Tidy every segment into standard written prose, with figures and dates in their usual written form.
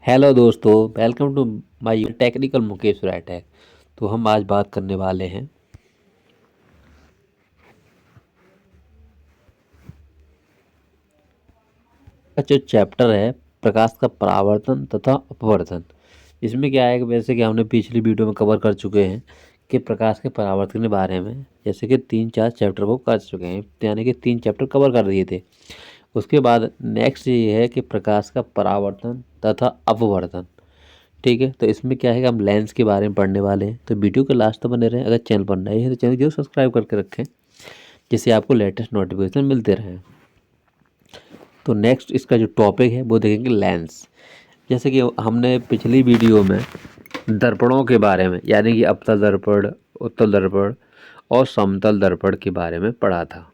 Hello दोस्तों, welcome to my technical Mukesh tech. तो हम आज बात करने वाले हैं जो चैप्टर है प्रकाश का परावर्तन तथा अपवर्तन। इसमें क्या है कि वैसे कि हमने पिछली वीडियो में कवर कर चुके हैं कि प्रकाश के परावर्तन के बारे में, जैसे कि 3-4 चैप्टर को कर चुके हैं, यानी कि 3 चैप्टर कवर कर दिए थे। उसके बाद नेक्स्ट ये है कि प्रकाश का परावर्तन तथा अपवर्तन। ठीक है, तो इसमें क्या है कि हम लेंस के बारे में पढ़ने वाले हैं, तो वीडियो के लास्ट तक बने रहें। अगर चैनल पर नए हैं तो चैनल जरूर सब्सक्राइब करके रखें, जिससे आपको लेटेस्ट नोटिफिकेशन मिलते रहें। तो नेक्स्ट इसका जो टॉपिक है वो देखेंगे लेंस। जैसे कि हमने पिछली वीडियो में दर्पणों के बारे में, यानी कि अवतल दर्पण, उत्तल दर्पण और समतल दर्पण के बारे में पढ़ा था।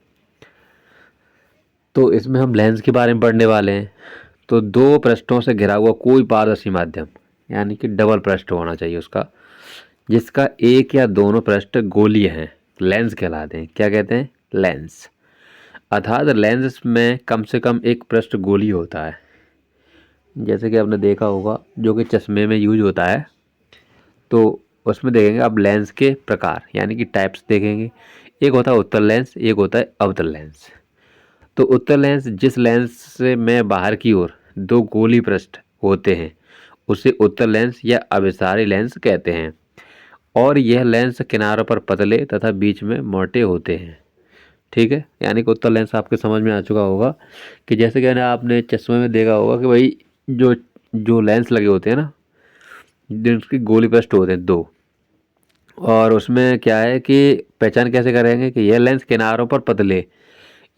तो इसमें हम लेंस के बारे में पढ़ने वाले हैं। तो दो पृष्ठों से घिरा हुआ कोई पारदर्शी माध्यम, यानी कि डबल पृष्ठ होना चाहिए उसका, जिसका एक या दोनों पृष्ठ गोलीय हैं, लेंस कहलाते हैं। क्या कहते हैं? लेंस। अर्थात लेंस में कम से कम एक पृष्ठ गोलीय होता है, जैसे कि आपने देखा होगा जो कि चश्मे में यूज होता है। तो उसमें देखेंगे आप लेंस के प्रकार, यानी कि टाइप्स देखेंगे। एक होता है उत्तल लेंस, एक होता है अवतल लेंस। तो उत्तल लेंस जिस लेंस से में बाहर की ओर दो गोली पृष्ठ होते हैं उसे उत्तल लेंस या अभिसारी लेंस कहते हैं, और यह लेंस किनारों पर पतले तथा बीच में मोटे होते हैं। ठीक है, यानी कि उत्तल लेंस आपके समझ में आ चुका होगा कि जैसे कि ना आपने चश्मे में देखा होगा कि भाई जो जो लेंस लगे होते हैं ना, जिनकी गोली पृष्ठ होते हैं दो, और उसमें क्या है कि पहचान कैसे करेंगे कि यह लेंस किनारों पर पतले,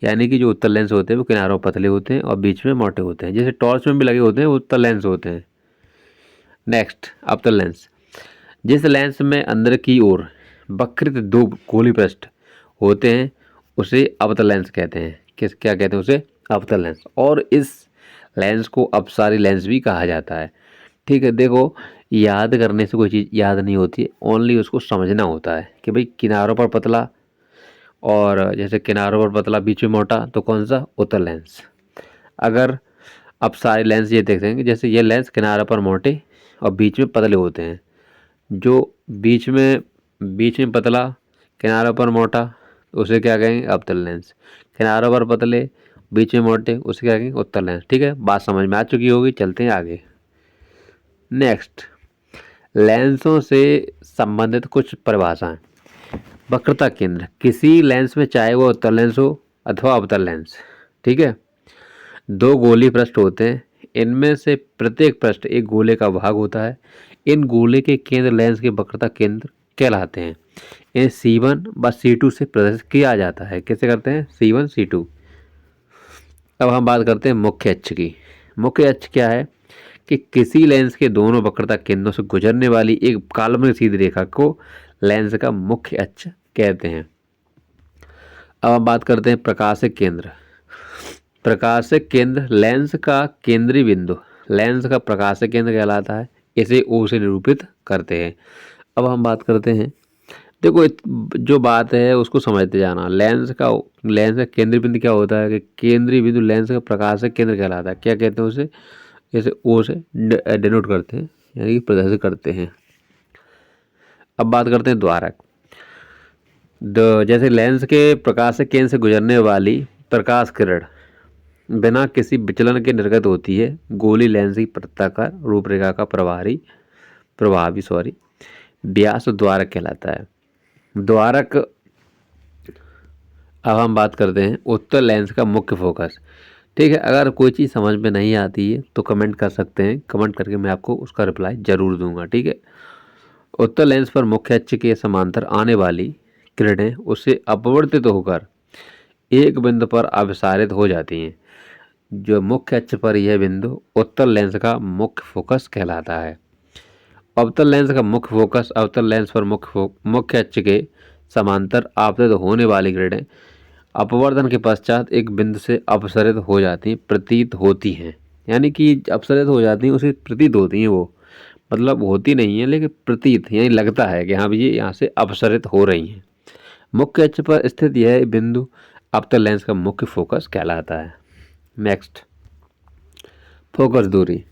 यानी कि जो उत्तल लेंस होते हैं वो किनारों पर पतले होते हैं और बीच में मोटे होते हैं, जैसे टॉर्च में भी लगे होते हैं वो उत्तल लेंस होते हैं। नेक्स्ट अवतल लेंस। जिस लेंस में अंदर की ओर वक्रित दो गोली पृष्ठ होते हैं उसे अवतल लेंस कहते हैं। क्या कहते हैं उसे? अवतल लेंस। और इस लेंस को अपसारी लेंस भी कहा जाता है। ठीक है, देखो याद करने से कोई चीज़ याद नहीं होती, ओनली उसको समझना होता है कि भाई किनारों पर पतला, और जैसे किनारों पर पतला बीच में मोटा, तो कौन सा? उत्तल लेंस। अगर अपसारी लेंस ये देखते हैं कि जैसे ये लेंस किनारों पर मोटे और बीच में पतले होते हैं, जो बीच में पतला, किनारों पर मोटा, तो उसे क्या कहेंगे? अवतल लेंस। किनारों पर पतले, बीच में मोटे, उसे क्या कहेंगे? उत्तल लेंस। ठीक है, बात समझ में आ चुकी होगी, चलते हैं आगे। नेक्स्ट, लेंसों से संबंधित कुछ परिभाषाएं। वक्रता केंद्र। किसी लेंस में चाहे वो उत्तल लेंस हो अथवा अवतल लेंस, ठीक है, दो गोली पृष्ठ होते हैं। इनमें से प्रत्येक पृष्ठ एक गोले का भाग होता है। इन गोले के केंद्र लेंस के वक्रता केंद्र कहलाते हैं। इन्हें C1 व C2 से प्रदर्शित किया जाता है। कैसे करते हैं? C1 C2। अब हम बात करते हैं मुख्य अक्ष की। मुख्य अक्ष क्या है कि किसी लेंस के दोनों वक्रता केंद्रों से गुजरने वाली एक काल्पनिक सीधी रेखा को लेंस का मुख्य अक्ष कहते हैं। अब हम बात करते हैं प्रकाशिक केंद्र। प्रकाशिक केंद्र लेंस का केंद्रीय बिंदु, लेंस का प्रकाशिक केंद्र कहलाता है। इसे O से निरूपित करते हैं। अब हम बात करते हैं, देखो जो बात है उसको समझते जाना। लेंस का केंद्रीय बिंदु क्या होता है कि केंद्रीय बिंदु लेंस का प्रकाशिक केंद्र कहलाता है। क्या कहते हैं उसे? जैसे O से डिनोट करते हैं, यानी कि प्रदर्शित करते हैं। अब बात करते हैं द्वारक। जैसे लेंस के प्रकाशिक केंद्र से गुजरने वाली प्रकाश किरण बिना किसी विचलन के निर्गत होती है। गोली लेंस की वृत्ताकार रूपरेखा का प्रभावी व्यास द्वारक कहलाता है। द्वारक। अब हम बात करते हैं उत्तल लेंस का मुख्य फोकस। ठीक है, अगर कोई चीज़ समझ में नहीं आती है तो कमेंट कर सकते हैं, कमेंट करके मैं आपको उसका रिप्लाई जरूर दूंगा। ठीक है, उत्तल लेंस पर मुख्य अक्ष के समांतर आने वाली किरणें उससे अपवर्तित होकर एक बिंदु पर अपसारित हो जाती हैं। जो मुख्य अक्ष पर यह बिंदु उत्तल लेंस का मुख्य फोकस कहलाता है। अवतल लेंस का मुख्य फोकस अवतल लेंस पर मुख्य अक्ष के समांतर आपतित होने वाली किरणें अपवर्तन के पश्चात एक बिंदु से अपसरित हो जाती प्रतीत होती हैं। यानी कि अपसरित हो जाती हैं, उसे प्रतीत होती हैं, वो मतलब होती नहीं है लेकिन प्रतीत, यानी लगता है कि हाँ भी ये यहाँ से अपसरित हो रही हैं। मुख्य अक्ष पर स्थित यह बिंदु अवतल लेंस का मुख्य फोकस कहलाता है। नेक्स्ट, फोकस दूरी।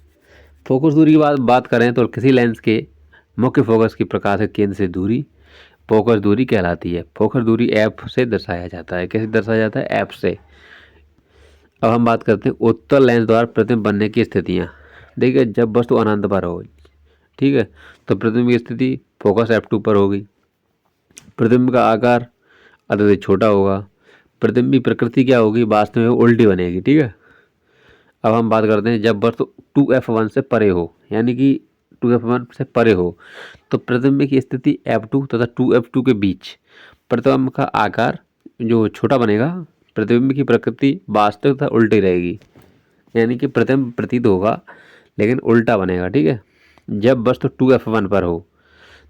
फोकस दूरी की बात करें तो किसी लेंस के मुख्य फोकस की प्रकाशित केंद्र से दूरी फोकस दूरी कहलाती है। फोकस दूरी एफ से दर्शाया जाता है। कैसे दर्शाया जाता है? एफ से। अब हम बात करते हैं उत्तल लेंस द्वारा प्रतिबिंब बनने की स्थितियाँ। देखिए, जब वस्तु अनंत पर हो, ठीक है, तो प्रतिबिंब की स्थिति फोकस F2 पर होगी। प्रतिबिंब का आकार अत्यधिक छोटा होगा। प्रतिबिंब की प्रकृति क्या होगी? वास्तव में उल्टी बनेगी। ठीक है। अब हम बात करते हैं जब वस्तु 2F1 से परे हो, यानी कि 2F1 से परे हो, तो प्रतिबिंब की स्थिति F2 तथा 2F2 के बीच प्रतिबिंब का आकार जो छोटा बनेगा। प्रतिबिंब की प्रकृति वास्तविक तथा उल्टी रहेगी, यानी कि प्रतिबिंब प्रतीत होगा लेकिन उल्टा बनेगा। ठीक है। जब वस्तु 2F1 पर हो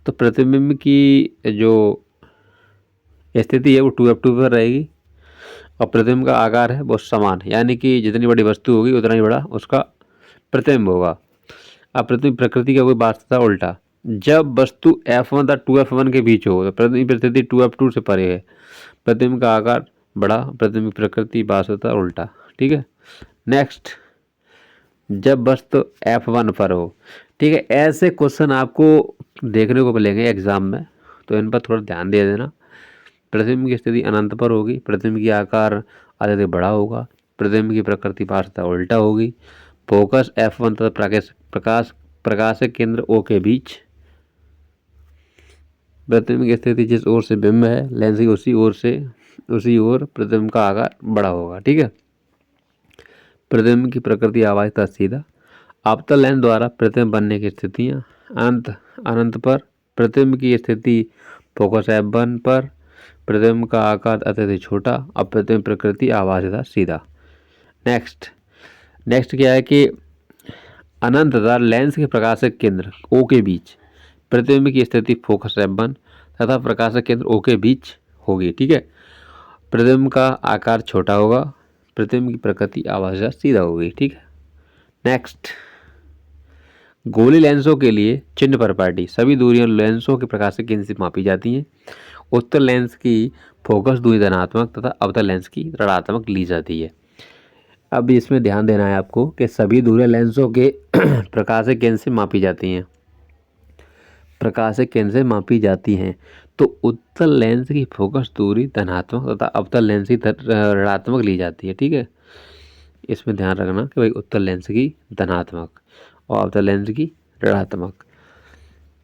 तो प्रतिबिंब की जो स्थिति है वो 2F2 पर रहेगी और प्रतिबिंब का आकार है वो समान, यानी कि जितनी बड़ी वस्तु होगी उतना ही बड़ा उसका प्रतिबिंब होगा। अब प्रतिबिंब प्रकृति का कोई वास्तवता उल्टा। जब वस्तु F1 तथा 2F1 के बीच हो तो प्रतिबिंब स्थिति 2F2 से परे है। प्रतिबिंब का आकार बड़ा, प्रतिबिंब प्रकृति वास्तवता उल्टा। ठीक है। नेक्स्ट, जब वस्तु F1 पर हो। ठीक है। ऐसे क्वेश्चन आपको देखने को मिलेंगे एग्जाम में, तो इन पर थोड़ा ध्यान दे देना। प्रतिबिंब की स्थिति अनंत पर होगी। प्रतिबिंब की आकार अत्यधिक बड़ा होगा। प्रतिबिंब की प्रकृति वास्तवता उल्टा होगी। फोकस F1 तथा प्रकाशिक केंद्र O के बीच। प्रतिबिंब की स्थिति जिस ओर से बिंब है लेंस की उसी ओर प्रतिबिंब का आकार बड़ा होगा। ठीक है। प्रतिबिंब की प्रकृति आवाज तथा सीधा। अवतल लेंस द्वारा प्रतिबिंब बनने की स्थितियाँ। अनंत पर प्रतिबिंब की स्थिति फोकस F1 पर। प्रतिबिंब का आकार अत्यधिक छोटा और प्रतिबिंब प्रकृति आवाज तथा सीधा। नेक्स्ट क्या है कि अनंत तथा लेंस के प्रकाशक केंद्र O के बीच प्रतिबिंब की स्थिति फोकस F1 तथा प्रकाशक केंद्र O के बीच होगी। ठीक है। प्रतिबिंब का आकार छोटा होगा। प्रतिबिंब की प्रकृति आवाज तथा सीधा होगी। ठीक है। नेक्स्ट, गोली लेंसों के लिए चिन्ह प्रॉपर्टी। सभी दूरियां लेंसों के प्रकाशक केंद्र से मापी जाती हैं। उत्तल लेंस की फोकस दूरी धनात्मक तथा अवतल लेंस की ऋणात्मक ली जाती है। अब इसमें ध्यान देना है आपको कि सभी दूरियां लेंसों के प्रकाशक केंद्र से मापी जाती हैं। प्रकाशक केंद्र से मापी जाती हैं तो उत्तल लेंस की फोकस दूरी धनात्मक तथा अवतल लेंस की ऋणात्मक ली जाती है। ठीक है। इसमें ध्यान रखना कि भाई उत्तल लेंस की धनात्मक और अवतल लेंस की ऋणात्मक।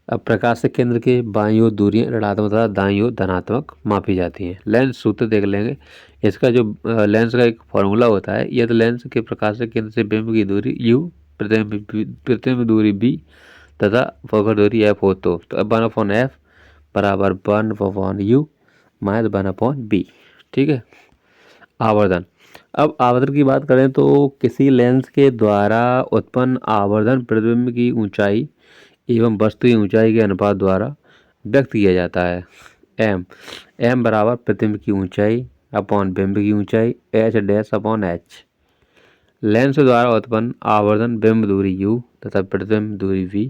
अब प्रकाशक केंद्र के बाईं ओर दूरियां ऋणात्मक तथा दाईं ओर धनात्मक मापी जाती हैं। लेंस सूत्र देख लेंगे। इसका जो लेंस का एक फॉर्मूला होता है, यदि लेंस के प्रकाशक केंद्र से बिंब की दूरी u, प्रतिबिंब दूरी b तथा फोकस दूरी f हो तो 1/f बराबर 1/u माइनस 1/b। ठीक है। आवर्धन। अब आवर्धन की बात करें तो किसी लेंस के द्वारा उत्पन्न आवर्धन प्रतिबिंब की ऊंचाई एवं वस्तु की ऊंचाई के अनुपात द्वारा व्यक्त किया जाता है। m बराबर प्रतिबिंब की ऊंचाई अपॉन बिंब की ऊंचाई h'/h। लेंस द्वारा उत्पन्न आवर्धन बिंब दूरी u तथा प्रतिबिंब दूरी v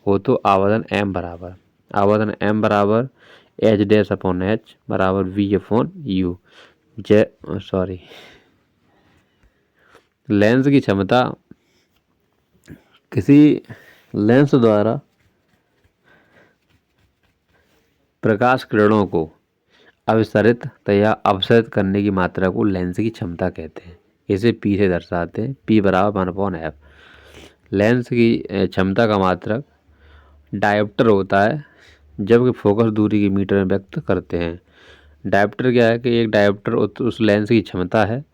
हो तो आवर्धन m बराबर h'/h बराबर v/u। लेंस की क्षमता। किसी लेंस द्वारा प्रकाश किरणों को अभिसरित या अपसरित करने की मात्रा को लेंस की क्षमता कहते हैं। इसे P से दर्शाते हैं। P बराबर 1/f। लेंस की क्षमता का मात्रक डायोप्टर होता है, जबकि फोकस दूरी की मीटर में व्यक्त करते हैं। डायोप्टर क्या है कि एक डायोप्टर उस लेंस की क्षमता है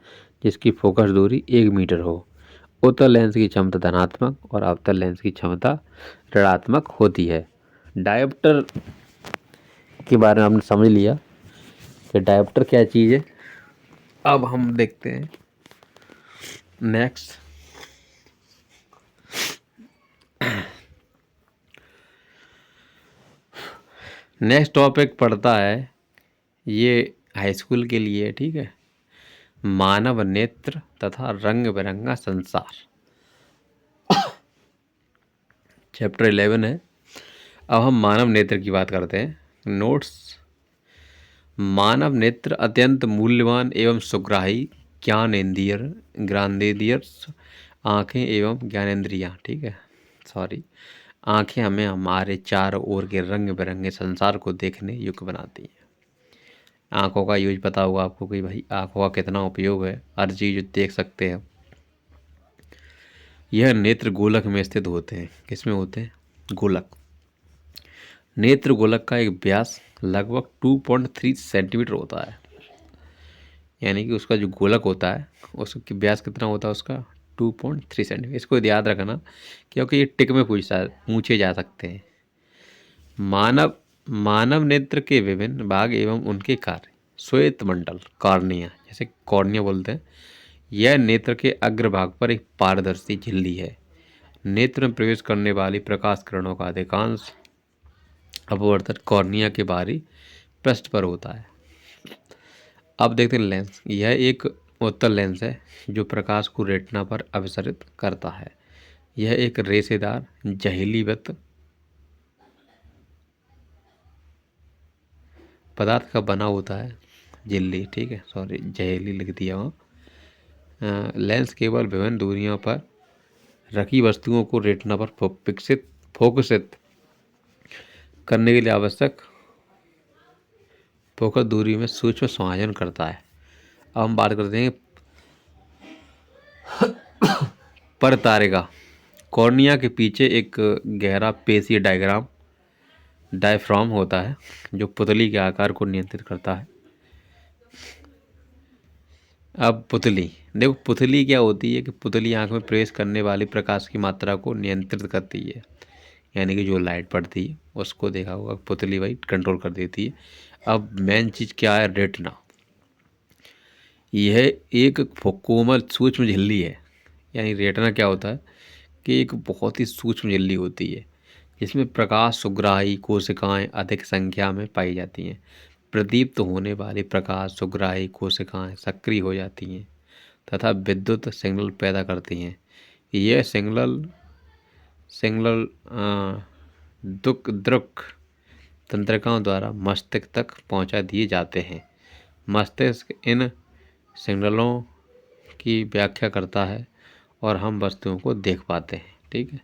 जिसकी फोकस दूरी 1 मीटर हो। उत्तल लेंस की क्षमता धनात्मक और अवतल लेंस की क्षमता ऋणात्मक होती है। डायोप्टर के बारे में हमने समझ लिया कि डायोप्टर क्या चीज़ है। अब हम देखते हैं नेक्स्ट टॉपिक पढ़ता है, ये हाई स्कूल के लिए। ठीक है। मानव नेत्र तथा रंग बिरंगा संसार, चैप्टर 11 है। अब हम मानव नेत्र की बात करते हैं। नोट्स। मानव नेत्र अत्यंत मूल्यवान एवं सुग्राही ज्ञानेंद्रिय आंखें एवं ज्ञानेंद्रियाँ। ठीक है। सॉरी, आंखें हमें हमारे चारों ओर के रंग बिरंगे संसार को देखने योग्य बनाती हैं। आंखों का यूज पता होगा आपको कि भाई आंखों का कितना उपयोग है, हर चीज देख सकते हैं। यह नेत्र गोलक में स्थित होते हैं। किसमें होते हैं? गोलक। नेत्र गोलक का एक व्यास लगभग 2.3 सेंटीमीटर होता है। यानी कि उसका जो गोलक होता है उसका व्यास कितना होता है उसका? 2.3 सेंटीमीटर। इसको याद रखना क्योंकि ये टिक में पूछे जा सकते हैं। मानव मानव नेत्र के विभिन्न भाग एवं उनके कार्य। श्वेत मंडल, कॉर्निया, जैसे कॉर्निया बोलते हैं, यह नेत्र के अग्रभाग पर एक पारदर्शी झिल्ली है। नेत्र में प्रवेश करने वाली प्रकाश किरणों का अधिकांश अपवर्तन कॉर्निया के बाहरी पृष्ठ पर होता है। अब देखते हैं लेंस। यह एक उत्तल लेंस है जो प्रकाश को रेटिना पर अभिसरित करता है। यह एक रेशेदार झिल्लीवत पदार्थ का बना होता है। झिल्ली, ठीक है, सॉरी झिल्ली लिख दिया वहाँ। लेंस केवल विभिन्न दूरियों पर रखी वस्तुओं को रेटिना पर फोकसित करने के लिए आवश्यक फोकस दूरी में सूक्ष्म समायोजन करता है। अब हम बात करते हैं परतारिका। कॉर्निया के पीछे एक गहरा पेशीय डायफ्राम होता है जो पुतली के आकार को नियंत्रित करता है। अब पुतली देखो, पुतली क्या होती है कि पुतली आंख में प्रवेश करने वाली प्रकाश की मात्रा को नियंत्रित करती है। यानी कि जो लाइट पड़ती है उसको देखा होगा, पुतली वही कंट्रोल कर देती है। अब मेन चीज़ क्या है? रेटिना। यह एक कोमल सूक्ष्म झिल्ली है। यानी रेटिना क्या होता है कि एक बहुत ही सूक्ष्म झिल्ली होती है जिसमें प्रकाश सुग्राही कोशिकाएं अधिक संख्या में पाई जाती हैं। प्रदीप्त होने वाली प्रकाश सुग्राही कोशिकाएं सक्रिय हो जाती हैं तथा विद्युत सिग्नल पैदा करती हैं। यह सिग्नल दृक तंत्रिकाओं द्वारा मस्तिष्क तक पहुंचा दिए जाते हैं। मस्तिष्क इन सिग्नलों की व्याख्या करता है और हम वस्तुओं को देख पाते हैं। ठीक है।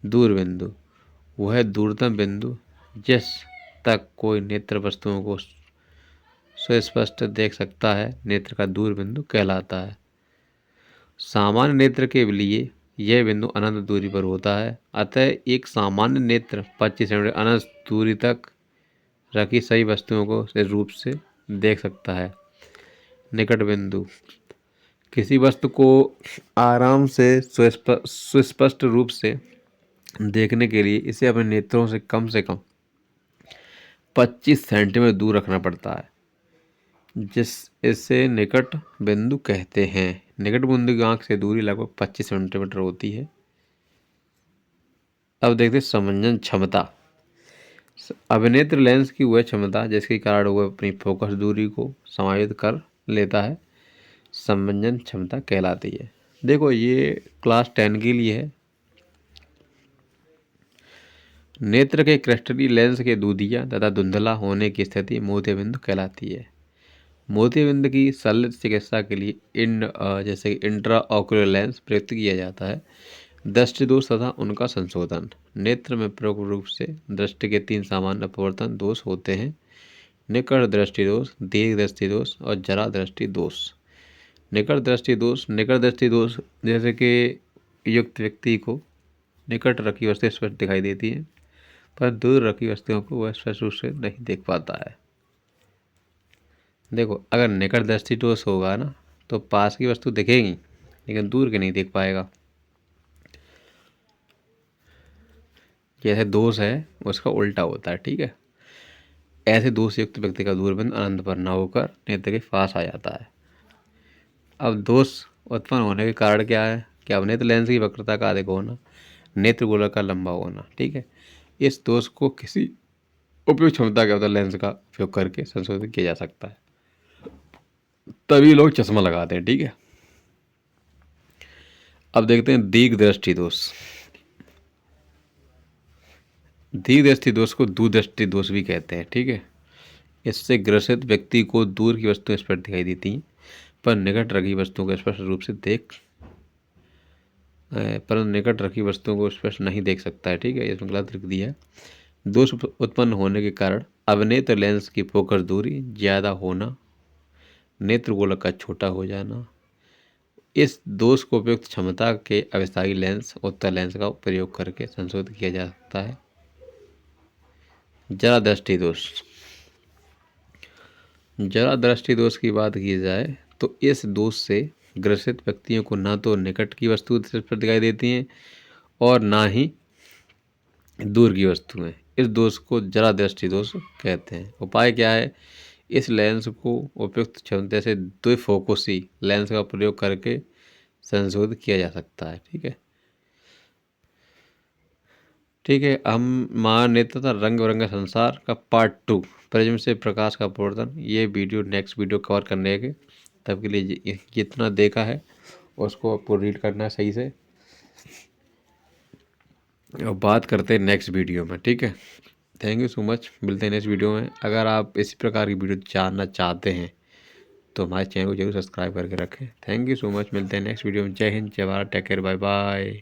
दूर बिंदु, वह दूरतम बिंदु जिस तक कोई नेत्र वस्तुओं को सुस्पष्ट देख सकता है नेत्र का दूर बिंदु कहलाता है। सामान्य नेत्र के लिए यह बिंदु अनंत दूरी पर होता है। अतः एक सामान्य नेत्र 25 सेंटीमीटर अनंत दूरी तक रखी सही वस्तुओं को से रूप से देख सकता है। निकट बिंदु, किसी वस्तु को आराम से सुस्पष्ट रूप से देखने के लिए इसे अपने नेत्रों से कम 25 सेंटीमीटर दूर रखना पड़ता है, इसे निकट बिंदु कहते हैं। निकट बिंदु की आंख से दूरी लगभग 25 सेंटीमीटर होती है। अब देखते हैं समंजन क्षमता। अभिनेत्र लेंस की वह क्षमता जिसके कारण वह अपनी फोकस दूरी को समायोजित कर लेता है समंजन क्षमता कहलाती है। देखो ये क्लास 10 के लिए है। नेत्र के क्रिस्टलीय लेंस के दूधिया तथा धुंधला होने की स्थिति मोतियाबिंदु कहलाती है। मोतियाबिंदु की शल्य चिकित्सा के लिए जैसे इंट्रा ऑक्यूलर लेंस प्रयुक्त किया जाता है। दृष्टि दोष तथा उनका संशोधन। नेत्र में प्रमुख रूप से दृष्टि के 3 सामान्य अपवर्तन दोष होते हैं: निकट दृष्टि दोष, दीर्घ दृष्टि दोष और जरा दृष्टि दोष। निकट दृष्टि दोष जैसे कि युक्त व्यक्ति को निकट रखी वस्तुएं स्पष्ट दिखाई देती हैं पर दूर रखी वस्तुओं को वह स्पष्ट रूप से नहीं देख पाता है। देखो अगर निकट दृष्टि दोष होगा ना तो पास की वस्तु दिखेगी लेकिन दूर की नहीं देख पाएगा। जैसे दोष है उसका उल्टा होता है। ठीक है। ऐसे दोष युक्त व्यक्ति का दूरबीन अनंत पर न होकर नेत्र के पास आ जाता है। अब दोष उत्पन्न होने के कारण क्या है? क्या नेत्र लेंस की वक्रता का अधिक होना, नेत्र गोलक का लंबा होना। ठीक है। इस दोष को किसी उपयुक्त क्षमता के अवतल लेंस का उपयोग करके संशोधित किया जा सकता है, तभी लोग चश्मा लगाते हैं। ठीक है। अब देखते हैं दीर्घ दृष्टि दोष। दीर्घ दृष्टि दोष को दूरदृष्टि दोष भी कहते हैं। ठीक है। इससे ग्रसित व्यक्ति को दूर की वस्तुएं स्पष्ट दिखाई देती हैं पर निकट रखी वस्तुओं को स्पष्ट रूप से देख परंतु निकट रखी वस्तुओं को स्पष्ट नहीं देख सकता है। ठीक है, इसमें गलत लिख दिया है। दोष उत्पन्न होने के कारण अवनेत्र लेंस की फोकस दूरी ज़्यादा होना, नेत्र गोलक का छोटा हो जाना। इस दोष को उपयुक्त क्षमता के अविस्थायी लेंस उत्तर लेंस का प्रयोग करके संशोधित किया जा सकता है। जरा दृष्टि दोष। जरा दृष्टि दोष की बात की जाए तो इस दोष से ग्रसित व्यक्तियों को ना तो निकट की वस्तु स्पष्ट दिखाई देती हैं और ना ही दूर की वस्तुएं। इस दोष को जरा दृष्टि दोष कहते हैं। उपाय क्या है? इस लेंस को उपयुक्त क्षमता से द्विफोकसी लेंस का प्रयोग करके संशोधित किया जा सकता है। ठीक है, हम मानव नेत्र तथा रंग बिरंगा संसार का पार्ट 2 प्रिज्म से प्रकाश का प्रवर्तन, ये वीडियो नेक्स्ट वीडियो कवर करने के तब के लिए जितना देखा है उसको आपको रीड करना है सही से, और बात करते हैं नेक्स्ट वीडियो में। ठीक है, थैंक यू सो मच। मिलते हैं नेक्स्ट वीडियो में। अगर आप इसी प्रकार की वीडियो जानना चाहते हैं तो हमारे चैनल को जरूर सब्सक्राइब करके रखें। Thank you so much. मिलते हैं नेक्स्ट वीडियो में। जय हिंद, जय Bharat, take care, bye bye.